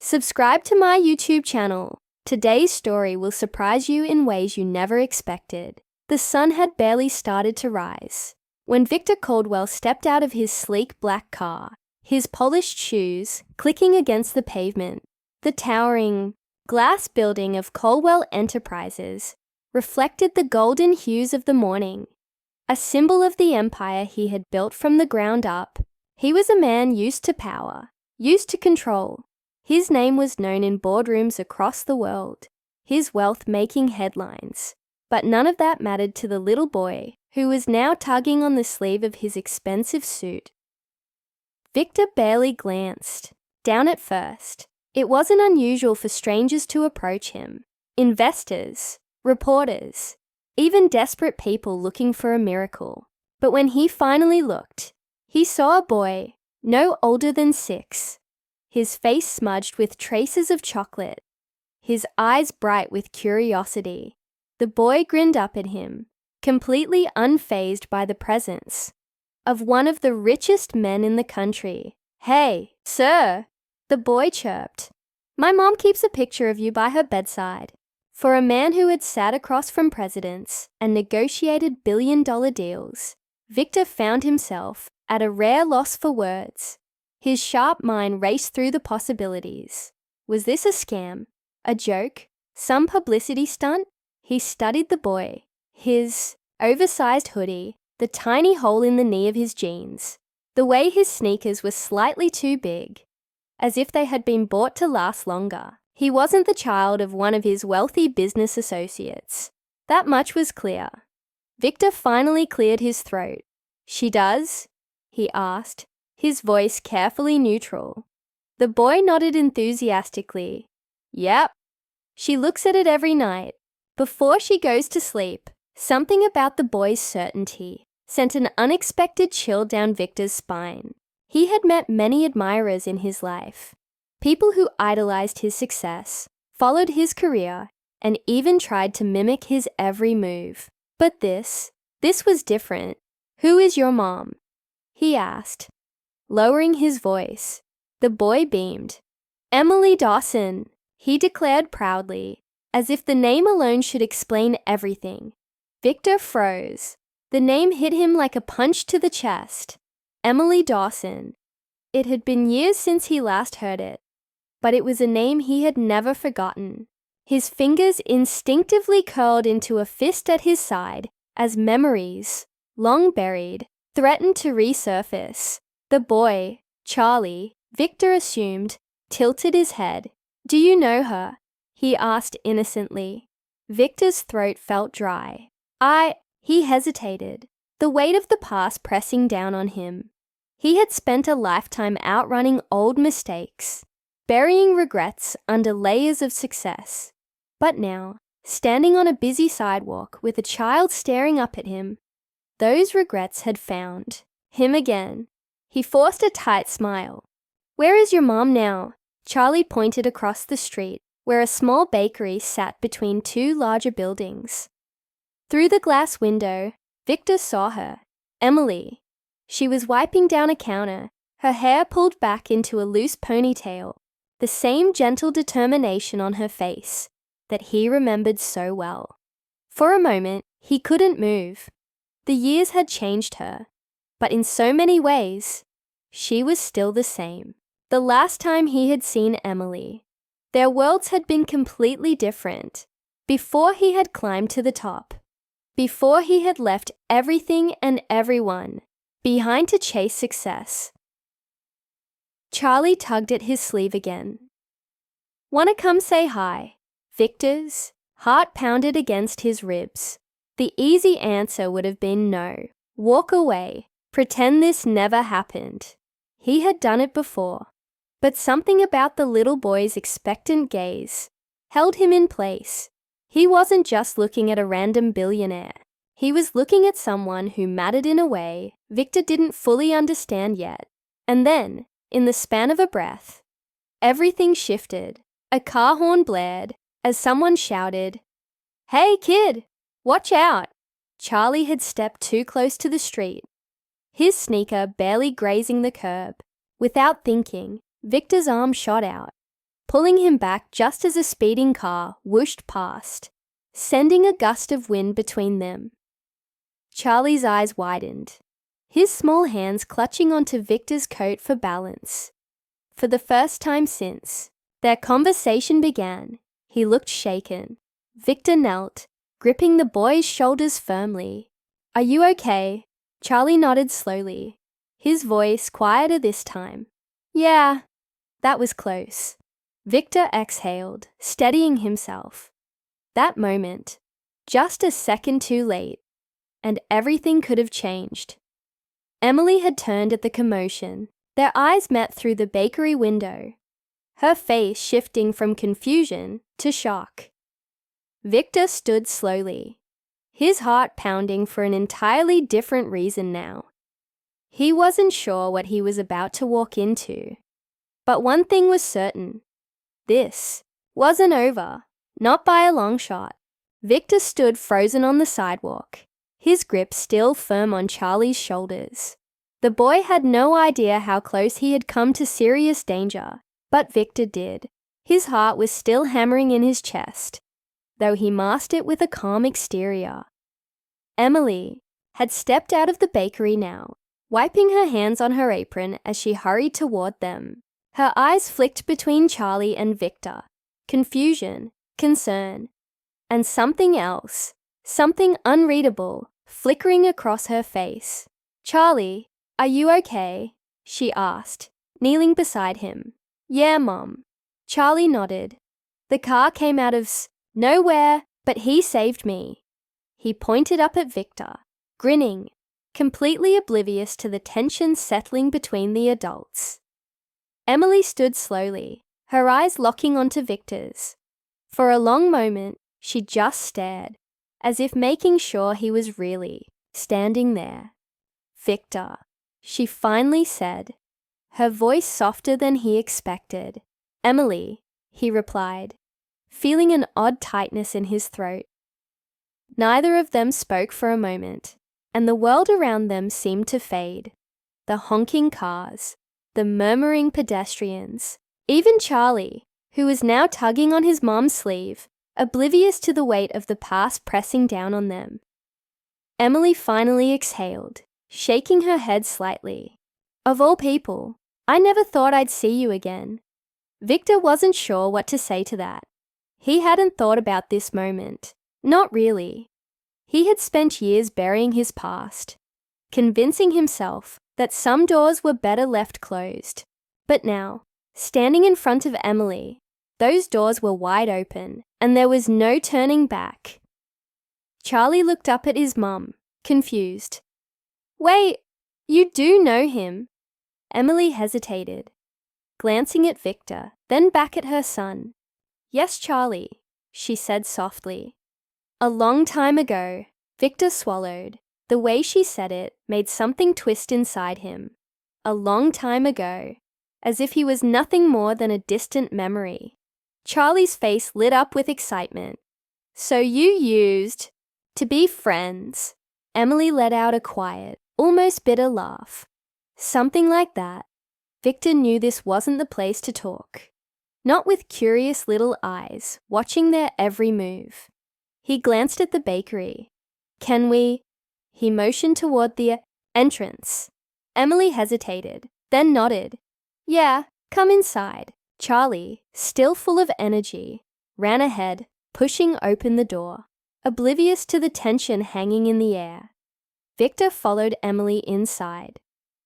Subscribe to my YouTube channel. Today's story will surprise you in ways you never expected. The sun had barely started to rise when Victor Caldwell stepped out of his sleek black car, his polished shoes clicking against the pavement. The towering glass building of Caldwell Enterprises reflected the golden hues of the morning, a symbol of the empire he had built from the ground up. He was a man used to power, used to control. His name was known in boardrooms across the world, his wealth making headlines. But none of that mattered to the little boy who was now tugging on the sleeve of his expensive suit. Victor barely glanced down at first. It wasn't unusual for strangers to approach him. Investors, reporters, even desperate people looking for a miracle. But when he finally looked, he saw a boy no older than 6, his face smudged with traces of chocolate, his eyes bright with curiosity. The boy grinned up at him, completely unfazed by the presence of one of the richest men in the country. "Hey, sir," the boy chirped. "My mom keeps a picture of you by her bedside." For a man who had sat across from presidents and negotiated billion-dollar deals, Victor found himself at a rare loss for words. His sharp mind raced through the possibilities. Was this a scam? A joke? Some publicity stunt? He studied the boy, his oversized hoodie, the tiny hole in the knee of his jeans, the way his sneakers were slightly too big, as if they had been bought to last longer. He wasn't the child of one of his wealthy business associates. That much was clear. Victor finally cleared his throat. "She does?" he asked, his voice carefully neutral. The boy nodded enthusiastically. "Yep. She looks at it every night, before she goes to sleep." Something about the boy's certainty sent an unexpected chill down Victor's spine. He had met many admirers in his life, people who idolized his success, followed his career, and even tried to mimic his every move. But this was different. "Who is your mom?" he asked, lowering his voice. The boy beamed. "Emily Dawson," he declared proudly, as if the name alone should explain everything. Victor froze. The name hit him like a punch to the chest. Emily Dawson. It had been years since he last heard it, but it was a name he had never forgotten. His fingers instinctively curled into a fist at his side as memories, long buried, threatened to resurface. The boy, Charlie, Victor assumed, tilted his head. "Do you know her?" he asked innocently. Victor's throat felt dry. He hesitated, the weight of the past pressing down on him. He had spent a lifetime outrunning old mistakes, burying regrets under layers of success. But now, standing on a busy sidewalk with a child staring up at him, those regrets had found him again. He forced a tight smile. "Where is your mom now?" Charlie pointed across the street, where a small bakery sat between 2 larger buildings. Through the glass window, Victor saw her, Emily. She was wiping down a counter, her hair pulled back into a loose ponytail, the same gentle determination on her face that he remembered so well. For a moment, he couldn't move. The years had changed her, but in so many ways, she was still the same. The last time he had seen Emily, their worlds had been completely different. Before he had climbed to the top, before he had left everything and everyone behind to chase success. Charlie tugged at his sleeve again. "Wanna come say hi?" Victor's heart pounded against his ribs. The easy answer would have been no. Walk away. Pretend this never happened. He had done it before. But something about the little boy's expectant gaze held him in place. He wasn't just looking at a random billionaire. He was looking at someone who mattered in a way Victor didn't fully understand yet. And then, in the span of a breath, everything shifted. A car horn blared as someone shouted, "Hey kid, watch out!" Charlie had stepped too close to the street, his sneaker barely grazing the curb. Without thinking, Victor's arm shot out. pulling him back just as a speeding car whooshed past, sending a gust of wind between them. Charlie's eyes widened, his small hands clutching onto Victor's coat for balance. For the first time since their conversation began, he looked shaken. Victor knelt, gripping the boy's shoulders firmly. "Are you okay?" Charlie nodded slowly, his voice quieter this time. "Yeah, that was close." Victor exhaled, steadying himself. That moment, just a second too late, and everything could have changed. Emily had turned at the commotion. Their eyes met through the bakery window, her face shifting from confusion to shock. Victor stood slowly, his heart pounding for an entirely different reason now. He wasn't sure what he was about to walk into. But one thing was certain. This wasn't over, not by a long shot. Victor stood frozen on the sidewalk, his grip still firm on Charlie's shoulders. The boy had no idea how close he had come to serious danger, but Victor did. His heart was still hammering in his chest, though he masked it with a calm exterior. Emily had stepped out of the bakery now, wiping her hands on her apron as she hurried toward them. Her eyes flicked between Charlie and Victor, confusion, concern, and something else, something unreadable, flickering across her face. "Charlie, are you okay?" she asked, kneeling beside him. "Yeah, Mom." Charlie nodded. "The car came out of nowhere, but he saved me." He pointed up at Victor, grinning, completely oblivious to the tension settling between the adults. Emily stood slowly, her eyes locking onto Victor's. For a long moment, she just stared, as if making sure he was really standing there. "Victor," she finally said, her voice softer than he expected. "Emily," he replied, feeling an odd tightness in his throat. Neither of them spoke for a moment, and the world around them seemed to fade. The honking cars, the murmuring pedestrians, even Charlie, who was now tugging on his mom's sleeve, oblivious to the weight of the past pressing down on them. Emily finally exhaled, shaking her head slightly. "Of all people, I never thought I'd see you again." Victor wasn't sure what to say to that. He hadn't thought about this moment. Not really. He had spent years burying his past, convincing himself that some doors were better left closed. But now, standing in front of Emily, those doors were wide open, and there was no turning back. Charlie looked up at his mum, confused. "Wait, you do know him?" Emily hesitated, glancing at Victor, then back at her son. "Yes, Charlie," she said softly. "A long time ago." Victor swallowed. The way she said it made something twist inside him. A long time ago, as if he was nothing more than a distant memory. Charlie's face lit up with excitement. "So you used to be friends?" Emily let out a quiet, almost bitter laugh. "Something like that." Victor knew this wasn't the place to talk. Not with curious little eyes, watching their every move. He glanced at the bakery. "Can we?" He motioned toward the entrance. Emily hesitated, then nodded. "Yeah, come inside." Charlie, still full of energy, ran ahead, pushing open the door, oblivious to the tension hanging in the air. Victor followed Emily inside,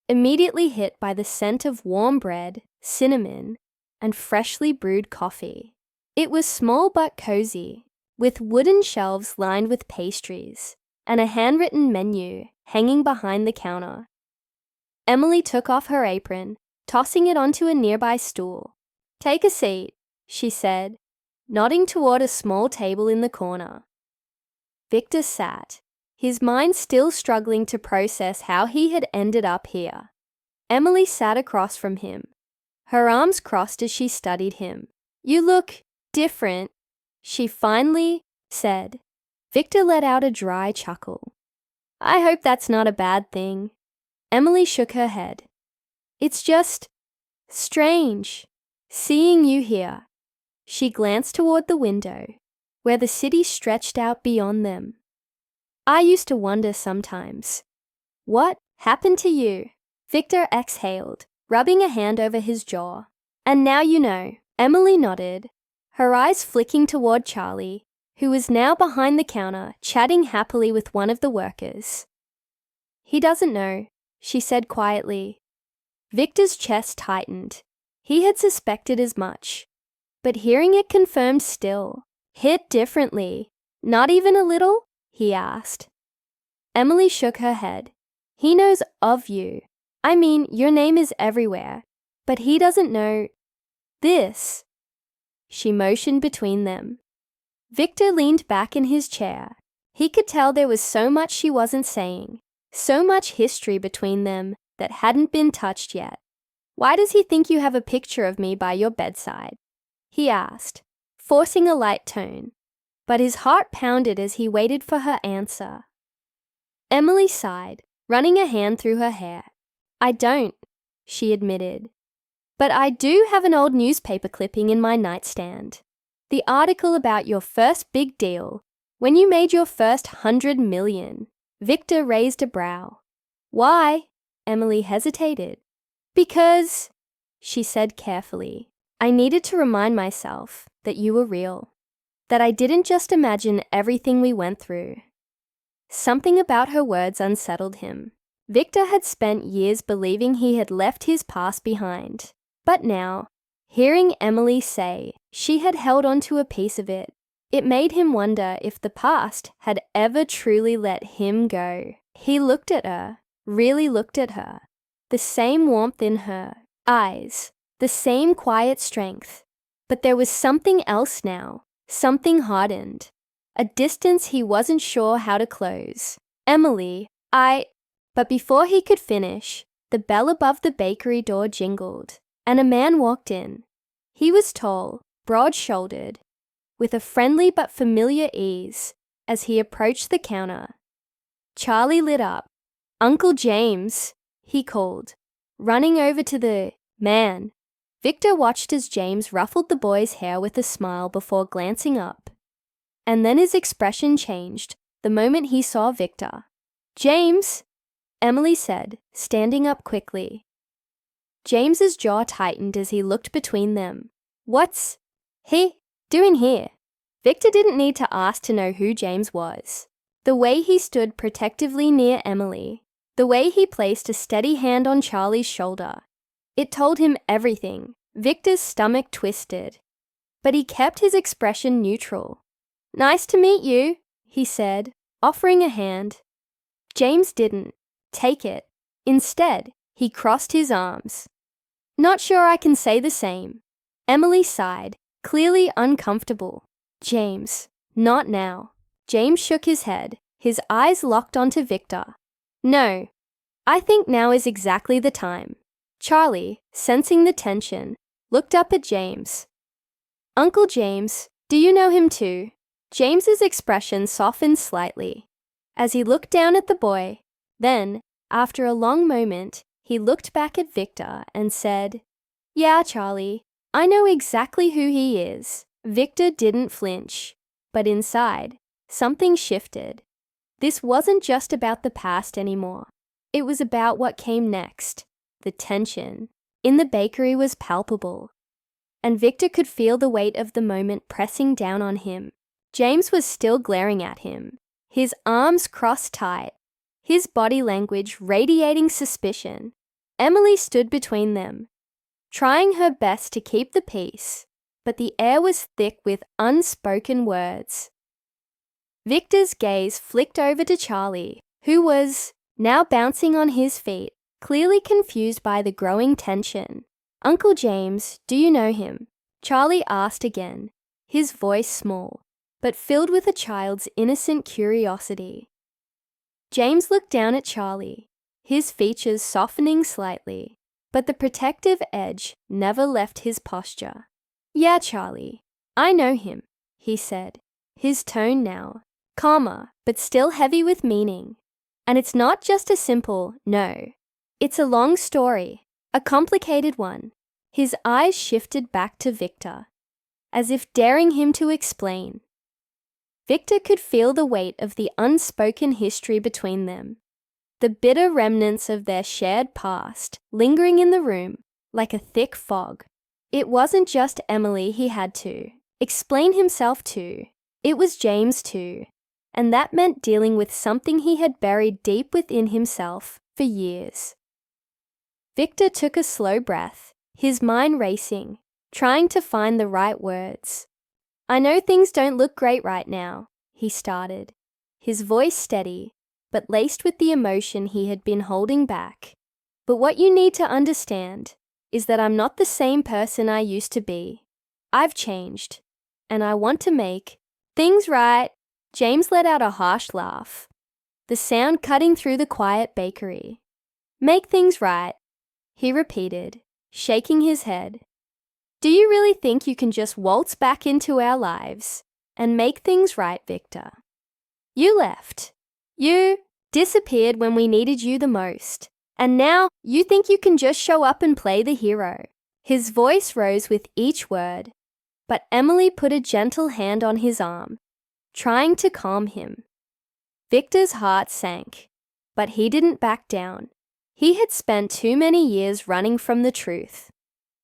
immediately hit by the scent of warm bread, cinnamon, and freshly brewed coffee. It was small but cozy, with wooden shelves lined with pastries, and a handwritten menu hanging behind the counter. Emily took off her apron, tossing it onto a nearby stool. "Take a seat," she said, nodding toward a small table in the corner. Victor sat, his mind still struggling to process how he had ended up here. Emily sat across from him, her arms crossed as she studied him. "You look different," she finally said. Victor let out a dry chuckle. "I hope that's not a bad thing." Emily shook her head. "It's just strange, seeing you here." She glanced toward the window, where the city stretched out beyond them. I used to wonder sometimes, what happened to you? Victor exhaled, rubbing a hand over his jaw. And now you know. Emily nodded, her eyes flicking toward Charlie, who was now behind the counter, chatting happily with one of the workers. He doesn't know, she said quietly. Victor's chest tightened. He had suspected as much. But hearing it confirmed still. Hit differently. Not even a little? He asked. Emily shook her head. He knows of you. I mean, your name is everywhere. But he doesn't know this. She motioned between them. Victor leaned back in his chair. He could tell there was so much she wasn't saying, so much history between them that hadn't been touched yet. Why does he think you have a picture of me by your bedside? He asked, forcing a light tone. But his heart pounded as he waited for her answer. Emily sighed, running a hand through her hair. I don't, she admitted. But I do have an old newspaper clipping in my nightstand. The article about your first big deal, when you made your first 100 million. Victor raised a brow. Why? Emily hesitated. Because, she said carefully, I needed to remind myself that you were real. That I didn't just imagine everything we went through. Something about her words unsettled him. Victor had spent years believing he had left his past behind. But now, hearing Emily say she had held on to a piece of it, it made him wonder if the past had ever truly let him go. He looked at her, really looked at her. The same warmth in her eyes, the same quiet strength. But there was something else now, something hardened. A distance he wasn't sure how to close. Emily, But before he could finish, the bell above the bakery door jingled. And a man walked in. He was tall, broad-shouldered, with a friendly but familiar ease as he approached the counter. Charlie lit up. Uncle James, he called, running over to the man. Victor watched as James ruffled the boy's hair with a smile before glancing up. And then his expression changed the moment he saw Victor. James, Emily said, standing up quickly. James's jaw tightened as he looked between them. What's he doing here? Victor didn't need to ask to know who James was. The way he stood protectively near Emily, the way he placed a steady hand on Charlie's shoulder, it told him everything. Victor's stomach twisted, but he kept his expression neutral. Nice to meet you, he said, offering a hand. James didn't take it. Instead, he crossed his arms. Not sure I can say the same. Emily sighed, clearly uncomfortable. James, not now. James shook his head, his eyes locked onto Victor. No, I think now is exactly the time. Charlie, sensing the tension, looked up at James. Uncle James, do you know him too? James's expression softened slightly as he looked down at the boy. Then, after a long moment, he looked back at Victor and said, Yeah, Charlie, I know exactly who he is. Victor didn't flinch, but inside, something shifted. This wasn't just about the past anymore. It was about what came next. The tension in the bakery was palpable, and Victor could feel the weight of the moment pressing down on him. James was still glaring at him, his arms crossed tight, his body language radiating suspicion. Emily stood between them, trying her best to keep the peace, but the air was thick with unspoken words. Victor's gaze flicked over to Charlie, who was now bouncing on his feet, clearly confused by the growing tension. Uncle James, do you know him? Charlie asked again, his voice small, but filled with a child's innocent curiosity. James looked down at Charlie, his features softening slightly, but the protective edge never left his posture. Yeah, Charlie, I know him, he said, his tone now calmer but still heavy with meaning. And it's not just a simple no. It's a long story, a complicated one. His eyes shifted back to Victor. as if daring him to explain. Victor could feel the weight of the unspoken history between them, the bitter remnants of their shared past lingering in the room like a thick fog. It wasn't just Emily he had to explain himself to, it was James too, and that meant dealing with something he had buried deep within himself for years. Victor took a slow breath, his mind racing, trying to find the right words. "I know things don't look great right now," he started, his voice steady, but laced with the emotion he had been holding back. "But what you need to understand is that I'm not the same person I used to be. I've changed, and I want to make things right." James let out a harsh laugh, the sound cutting through the quiet bakery. "Make things right," he repeated, shaking his head. "Do you really think you can just waltz back into our lives and make things right, Victor? You left. You disappeared when we needed you the most. And now you think you can just show up and play the hero." His voice rose with each word, but Emily put a gentle hand on his arm, trying to calm him. Victor's heart sank, but he didn't back down. He had spent too many years running from the truth,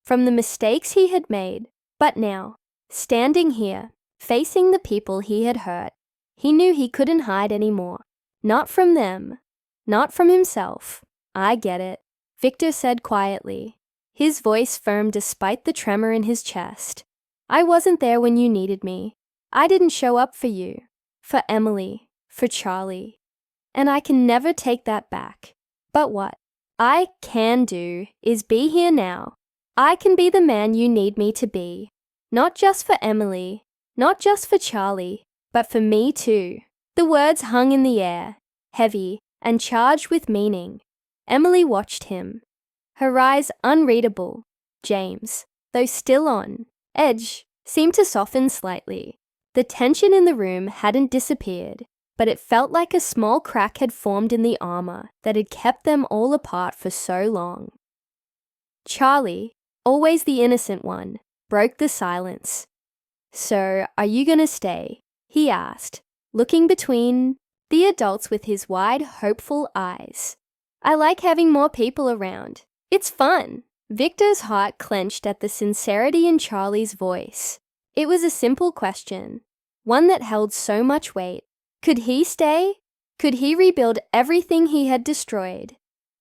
from the mistakes he had made, but now, standing here, facing the people he had hurt, he knew he couldn't hide anymore. Not from them, not from himself. "I get it," Victor said quietly, his voice firm despite the tremor in his chest. "I wasn't there when you needed me. I didn't show up for you, for Emily, for Charlie. And I can never take that back. But what I can do is be here now. I can be the man you need me to be. Not just for Emily, not just for Charlie, but for me too." The words hung in the air, heavy and charged with meaning. Emily watched him, her eyes unreadable. James, though still on edge, seemed to soften slightly. The tension in the room hadn't disappeared, but it felt like a small crack had formed in the armor that had kept them all apart for so long. Charlie, always the innocent one, broke the silence. "So, are you gonna stay?" he asked, looking between the adults with his wide, hopeful eyes. "I like having more people around. It's fun." Victor's heart clenched at the sincerity in Charlie's voice. It was a simple question, one that held so much weight. Could he stay? Could he rebuild everything he had destroyed?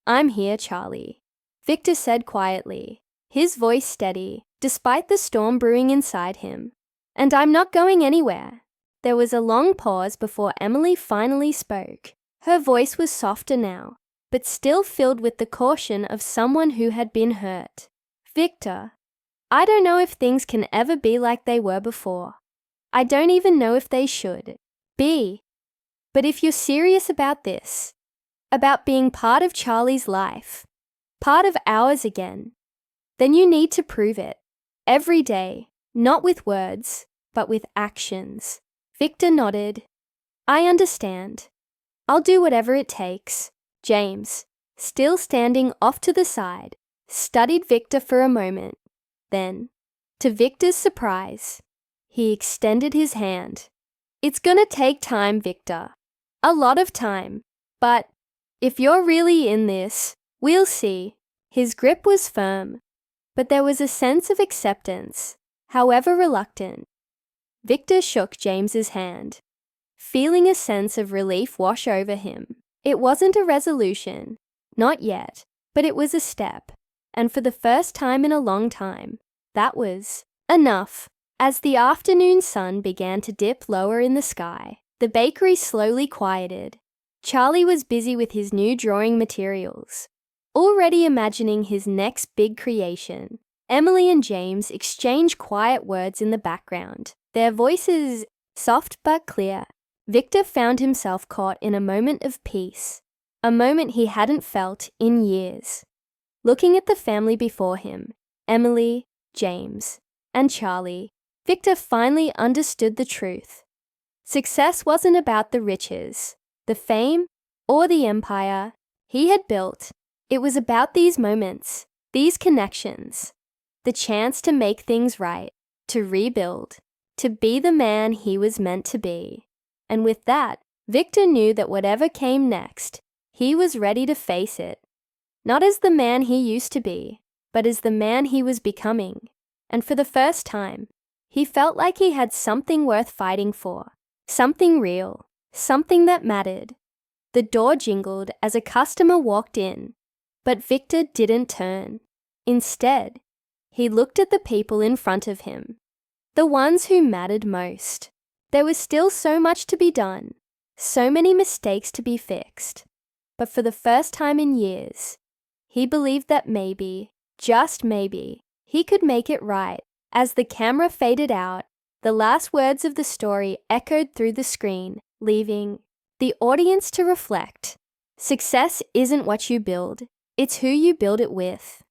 "I'm here, Charlie," Victor said quietly, his voice steady, despite the storm brewing inside him. "And I'm not going anywhere." There was a long pause before Emily finally spoke. Her voice was softer now, but still filled with the caution of someone who had been hurt. "Victor, I don't know if things can ever be like they were before. I don't even know if they should be. But if you're serious about this, about being part of Charlie's life, part of ours again, then you need to prove it. Every day, not with words, but with actions." Victor nodded. "I understand. I'll do whatever it takes." James, still standing off to the side, studied Victor for a moment. Then, to Victor's surprise, he extended his hand. "It's gonna take time, Victor. A lot of time. But if you're really in this, we'll see." His grip was firm, but there was a sense of acceptance, however reluctant. Victor shook James's hand, feeling a sense of relief wash over him. It wasn't a resolution, not yet, but it was a step, and for the first time in a long time, that was enough. As the afternoon sun began to dip lower in the sky, the bakery slowly quieted. Charlie was busy with his new drawing materials, already imagining his next big creation. Emily and James exchanged quiet words in the background, their voices soft but clear. Victor found himself caught in a moment of peace, a moment he hadn't felt in years. Looking at the family before him, Emily, James, and Charlie, Victor finally understood the truth. Success wasn't about the riches, the fame, or the empire he had built. It was about these moments, these connections, the chance to make things right, to rebuild, to be the man he was meant to be. And with that, Victor knew that whatever came next, he was ready to face it. Not as the man he used to be, but as the man he was becoming. And for the first time, he felt like he had something worth fighting for, something real, something that mattered. The door jingled as a customer walked in, but Victor didn't turn. Instead, he looked at the people in front of him, the ones who mattered most. There was still so much to be done, so many mistakes to be fixed. But for the first time in years, he believed that maybe, just maybe, he could make it right. As the camera faded out, the last words of the story echoed through the screen, leaving the audience to reflect. Success isn't what you build, it's who you build it with.